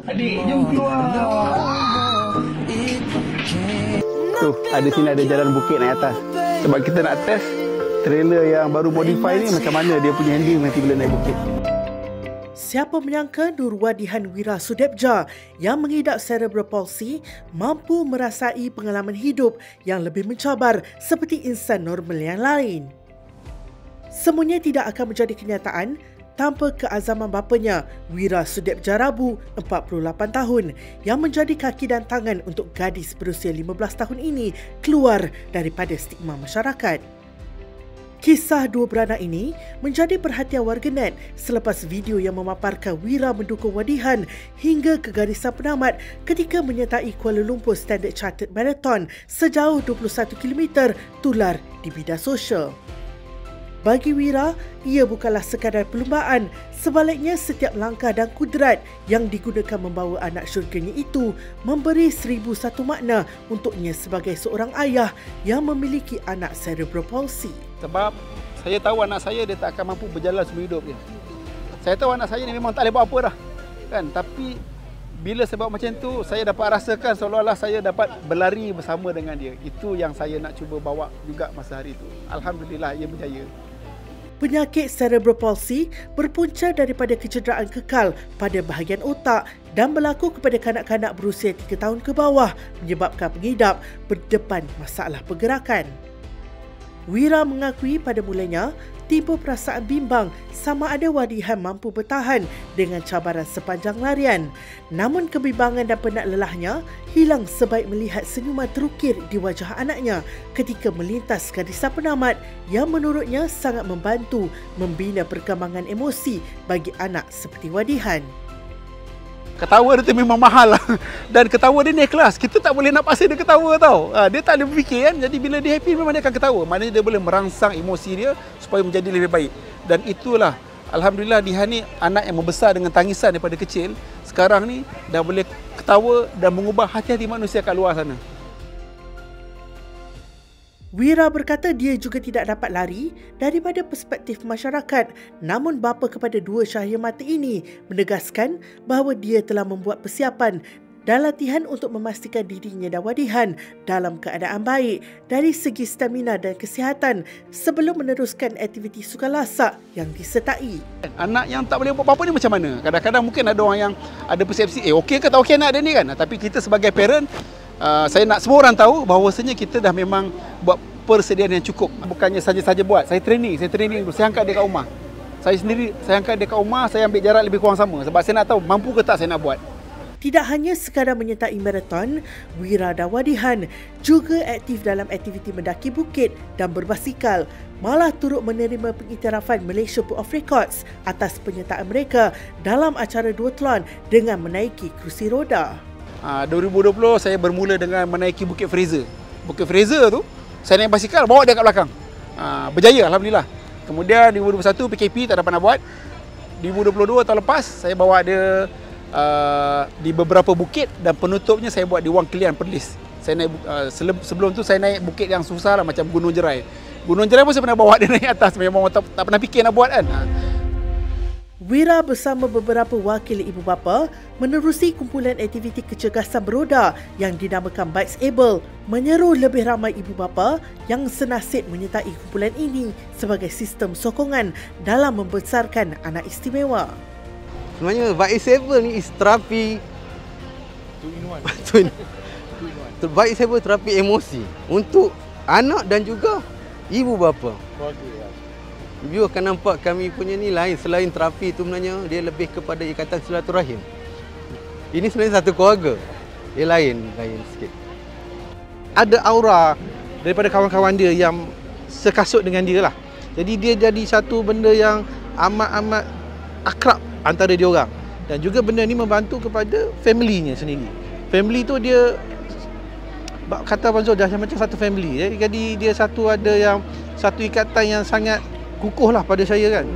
Adik, jom keluar. Tu, ada sini ada jalan bukit naik atas. Sebab kita nak test trailer yang baru modify ni macam mana dia punya handling nanti bila naik bukit. Siapa menyangka Nurwadihan Wira Sudebja yang mengidap cerebral palsy mampu merasai pengalaman hidup yang lebih mencabar seperti insan normal yang lain. Semuanya tidak akan menjadi kenyataan tanpa keazaman bapanya, Wira Sudebja Rabu, 48 tahun, yang menjadi kaki dan tangan untuk gadis berusia 15 tahun ini keluar daripada stigma masyarakat. Kisah dua beranak ini menjadi perhatian warganet selepas video yang memaparkan Wira mendukung Wadihan hingga ke garisan penamat ketika menyertai Kuala Lumpur Standard Chartered Marathon sejauh 21 km tular di media sosial. Bagi Wira, ia bukanlah sekadar perlumbaan, sebaliknya setiap langkah dan kudrat yang digunakan membawa anak syurganya itu memberi 1001 makna untuknya sebagai seorang ayah yang memiliki anak cerebral palsy. Sebab saya tahu anak saya dia tak akan mampu berjalan semua hidup dia. Saya tahu anak saya ni memang tak boleh buat apa dah. Kan? Tapi bila sebab macam tu, saya dapat rasakan seolah-olah saya dapat berlari bersama dengan dia. Itu yang saya nak cuba bawa juga masa hari itu. Alhamdulillah, ia berjaya. Penyakit cerebral palsy berpunca daripada kecederaan kekal pada bahagian otak dan berlaku kepada kanak-kanak berusia 3 tahun ke bawah menyebabkan pengidap berdepan masalah pergerakan. Wira mengakui pada mulanya timbul perasaan bimbang sama ada Wadihan mampu bertahan dengan cabaran sepanjang larian. Namun kebimbangan dan penat lelahnya hilang sebaik melihat senyuman terukir di wajah anaknya ketika melintas garisan penamat yang menurutnya sangat membantu membina perkembangan emosi bagi anak seperti Wadihan. Ketawa dia tu memang mahal lah. Dan ketawa dia ni ikhlas. Kita tak boleh nak paksa dia ketawa tau. Dia tak ada berfikir kan. Jadi bila dia happy memang dia akan ketawa. Maknanya dia boleh merangsang emosi dia supaya menjadi lebih baik. Dan itulah Alhamdulillah Dihan ni anak yang membesar dengan tangisan daripada kecil. Sekarang ni dah boleh ketawa dan mengubah hati-hati manusia kat luar sana. Wira berkata dia juga tidak dapat lari daripada perspektif masyarakat, namun bapa kepada dua cahaya mata ini menegaskan bahawa dia telah membuat persiapan dan latihan untuk memastikan dirinya dan Wadihan dalam keadaan baik dari segi stamina dan kesihatan sebelum meneruskan aktiviti sukarlasak yang disertai. Anak yang tak boleh buat apa-apa ni macam mana? Kadang-kadang mungkin ada orang yang ada persepsi, okey ke tak okey anak dia ni kan? Tapi kita sebagai parent, saya nak semua orang tahu bahawasanya kita dah memang buat persediaan yang cukup. Bukannya saja-saja buat. Saya training dulu. Saya angkat dia kat rumah. Saya sendiri, saya angkat dia kat rumah, saya ambil jarak lebih kurang sama. Sebab saya nak tahu mampu ke tak saya nak buat. Tidak hanya sekadar menyertai maraton, Wira dan Wadihan juga aktif dalam aktiviti mendaki bukit dan berbasikal, malah turut menerima pengiktirafan Malaysia Book of Records atas penyertaan mereka dalam acara duathlon dengan menaiki kerusi roda. 2020 saya bermula dengan menaiki Bukit Fraser. Bukit Fraser tu saya naik basikal bawa dia kat belakang. Berjaya Alhamdulillah. Kemudian 2021 PKP tak dapat nak buat. 2022 tahun lepas saya bawa dia di beberapa bukit dan penutupnya saya buat di Wang Kelian Perlis. Saya naik sebelum tu saya naik bukit yang susah lah macam Gunung Jerai. Gunung Jerai pun saya pernah bawa dia naik atas, memang orang tak pernah fikir nak buat kan. Wira bersama beberapa wakil ibu bapa menerusi kumpulan aktiviti kecergasan beroda yang dinamakan Bikes Able, menyeru lebih ramai ibu bapa yang senasib menyertai kumpulan ini sebagai sistem sokongan dalam membesarkan anak istimewa. Sebenarnya Bikes Able ni is terapi Bikes Able terapi emosi untuk anak dan juga ibu bapa. You akan nampak kami punya ni lain, selain terapi tu sebenarnya dia lebih kepada ikatan silaturahim. Ini sebenarnya satu keluarga. Dia lain sikit. Ada aura daripada kawan-kawan dia yang sekasut dengan dia lah. Jadi dia jadi satu benda yang amat-amat akrab antara dia orang. Dan juga benda ni membantu kepada family-nya sendiri. Family tu dia kata Abang Zul dah macam satu family. Jadi dia ada satu ikatan yang sangat kukuh lah pada saya kan.